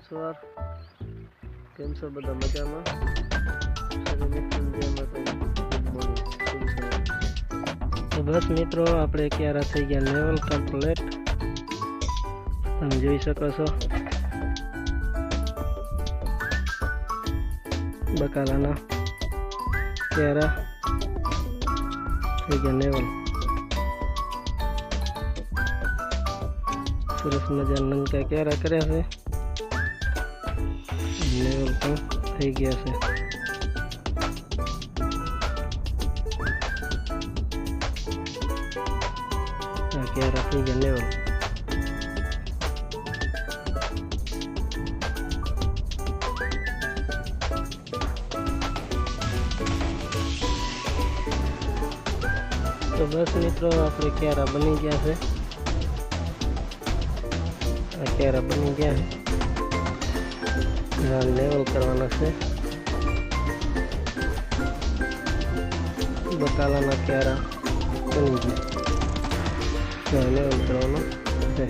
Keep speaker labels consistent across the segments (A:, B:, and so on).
A: સવાર કેમ છો બધા મજામાં? તો બસ મિત્રો આપણે ક્યારે થઈ ગયા લેવલ કમ્પ્લીટ, તમે જોઈ શકો છો બકાલાના ક્યારા થઈ ગયા લેવલ. સરસ મજા નંકા ક્યારા કર્યા છે, લેવલ પણ થઈ ગયા છે. આ ક્યારા થઈ ગયા લેવલ. તો બસ મિત્રો આપણે ક્યારા બની ગયા છે, ક્યારા બની ગયા છે, લેવલ કરવાના છે. બકાલાના ક્યારા બની ગયા, લેવલ કરવાનો છે.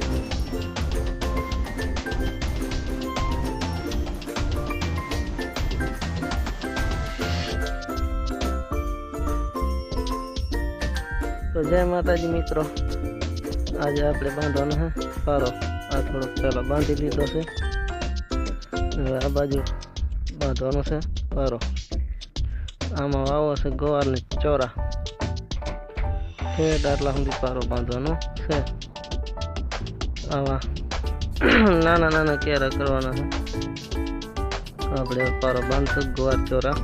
A: તો જય માતાજી મિત્રો, આજે આપણે બાંધવાનો છે પારો. આ થોડોક પહેલાં બાંધી લીધો છે, હવે આ બાજુ બાંધવાનો છે પારો. આમાં વાવો છે ગવારની ચોરા, ઠેઠ આટલા સુધી પારો બાંધવાનો છે. આવા નાના નાના કેરા કરવાના છે. આપણે પારો બાંધશું, ગવાર ચોરા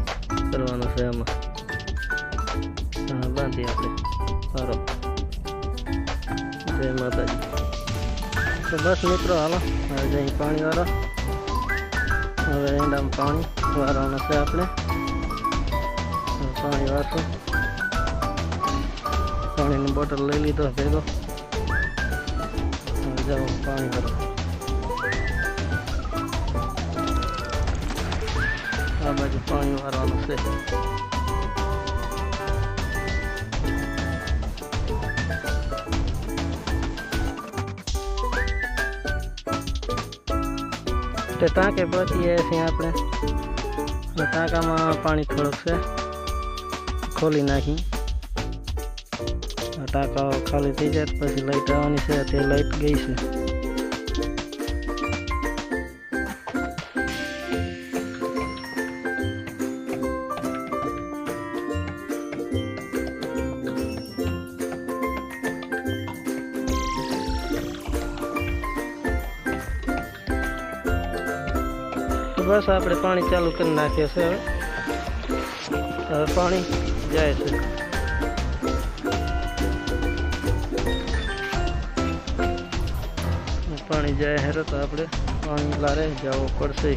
A: કરવાનો છે આમાં. બાંધીએ આપણે પારો. જય માતાજી. તો બસ મિત્રો હાલો હવે જઈ પાણી વાળો. હવે એંડામાં પાણી વાળવાનું છે આપણે. પાણી વાળશું, પાણીની બોટલ લઈ લીધો ભેગો. જાઓ પાણી ભરો. આ બાજુ પાણી વાળવાનું છે. તો ટાંકે પહોંચી ગયા છીએ આપણે. ટાંકામાં પાણી થોડુંક છે, ખોલી નાખી. ટાંકા ખાલી થઈ જાય પછી લાઈટ આવવાની છે. તે લાઈટ ગઈ છે. બસ આપણે પાણી ચાલુ કરી નાખીએ છે. હવે પાણી જાય છે. પાણી જાય હેરો તો આપણે પાણી લારે જવું પડશે.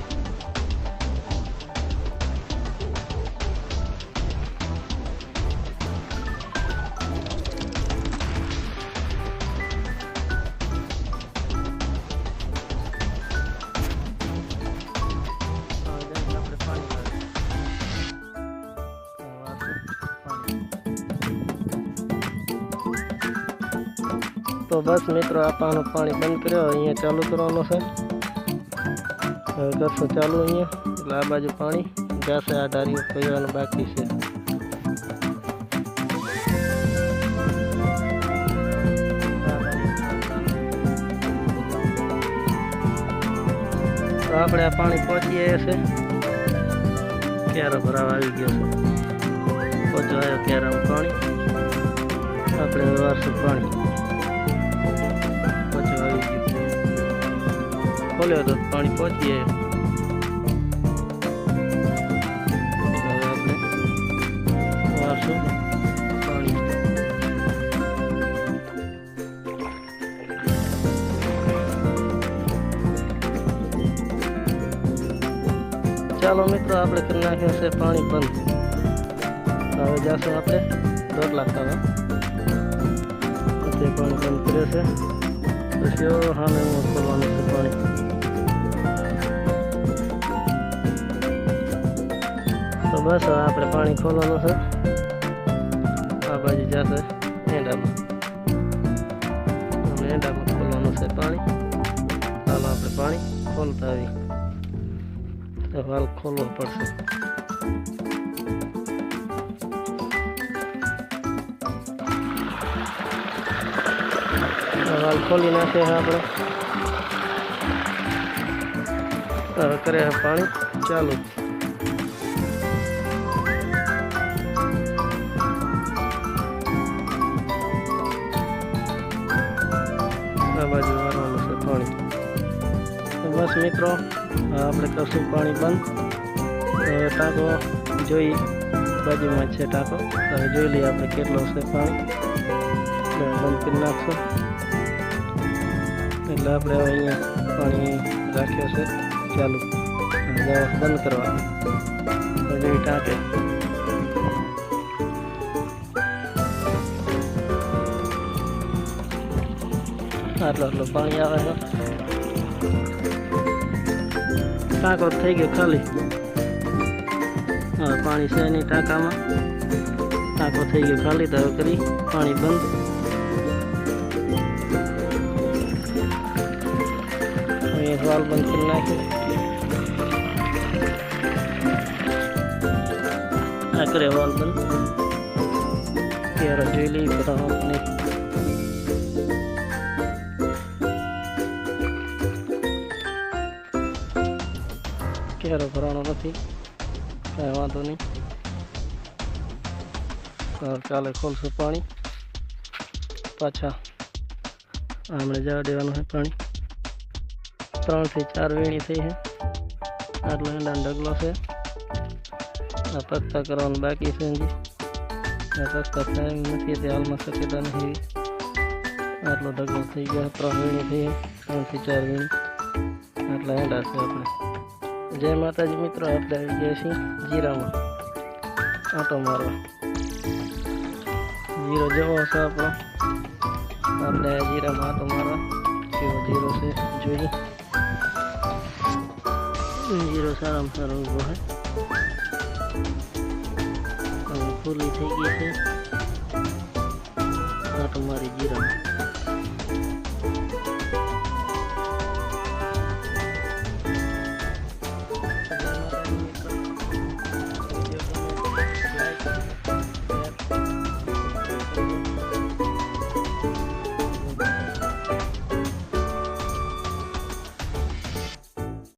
A: તો બસ મિત્રો આપવાનું પાણી બંધ કર્યો, અહીંયા ચાલુ કરવાનું છે. હવે કરશું ચાલુ અહીંયા. એટલે આ બાજુ પાણી જશે, આ ડારીઓ પીવાનું બાકી છે. તો આપણે આ પાણી પહોંચી આવ્યા છે. ક્યારો ભરાવા આવી ગયો છે. પહોંચો આવ્યો ક્યારામાં પાણી. આપણે વારશું પાણી. ખોલ્યો તો પાણી પહોંચીએ. હવે આપણે વારશું પાણી. ચાલો મિત્રો આપણે કરી નાખ્યું છે પાણી બંધ. હવે જાશું આપણે રોટલા ખાવા. તે પાણી બંધ કર્યો છે. પછી હાલે હું ખોલવાનું છે પાણી. તો બસ હવે આપણે પાણી ખોલવાનું છે. આ બાજુ જશે એંડામાં. એંડામાં ખોલવાનું છે પાણી. ચાલો આપણે પાણી ખોલતા આવી. तो वाल खोलવો પડશે। वाल खोली नाखे આપણે करे पानी चालू। बाजू वारવાનું છે પાણી। તો બસ મિત્રો આપણે કરશું પાણી બંધ। હવે ટાંકો જોઈ બાજુમાં છે ટાંકો, હવે જોઈ લઈએ આપણે કેટલો છે પાણી। બંધ કરી નાખશું એટલે આપણે હવે અહીંયા પાણી રાખ્યો છે ચાલુ। બંધ કરવા જોઈ ટાંકે આટલું પાણી આવે છે। ટાંકો થઈ ગયો ખાલી। હવે પાણી છે નહીં ટાંકામાં, ટાંકો થઈ ગયો ખાલી। તો હવે કરી પાણી બંધ। અહીંયા વાલ બંધ કરી નાખ્યો। આ કરે વાલ બંધ। ત્યારે જોઈ લઈએ આપણે ક્યારે ભરાણો નથી, કાંઈ વાંધો નહીં। કાલે ખોલશું પાણી પાછા। હમણાં જવા દેવાનું છે પાણી। 3 થી 4 વીણી થઈ છે। આટલો ઈંડાનો ઢગલો છે। આ પગતા કરવાનું બાકી છે હજી। આ પગતા થાય નથી તે હાલમાં શક્યતા નથી। આટલો ઢગલો થઈ ગયો। 3 વીણી થઈ છે, 3 થી 4 વીણી। આટલા ઈંડા છે આપણે। जय माताजी मित्रों, આપણે આવી ગયા છીએ જીરામાં આંટો મારવા। જીરો જેવો છે આપણો, આપણે જીરામાં આંટો મારવા। કેવો જીરો છે જોઈએ। જીરો સારામાં સારો ઊભો છે, ફૂલી થઈ ગઈ છે। આંટો મારી જીરામાં।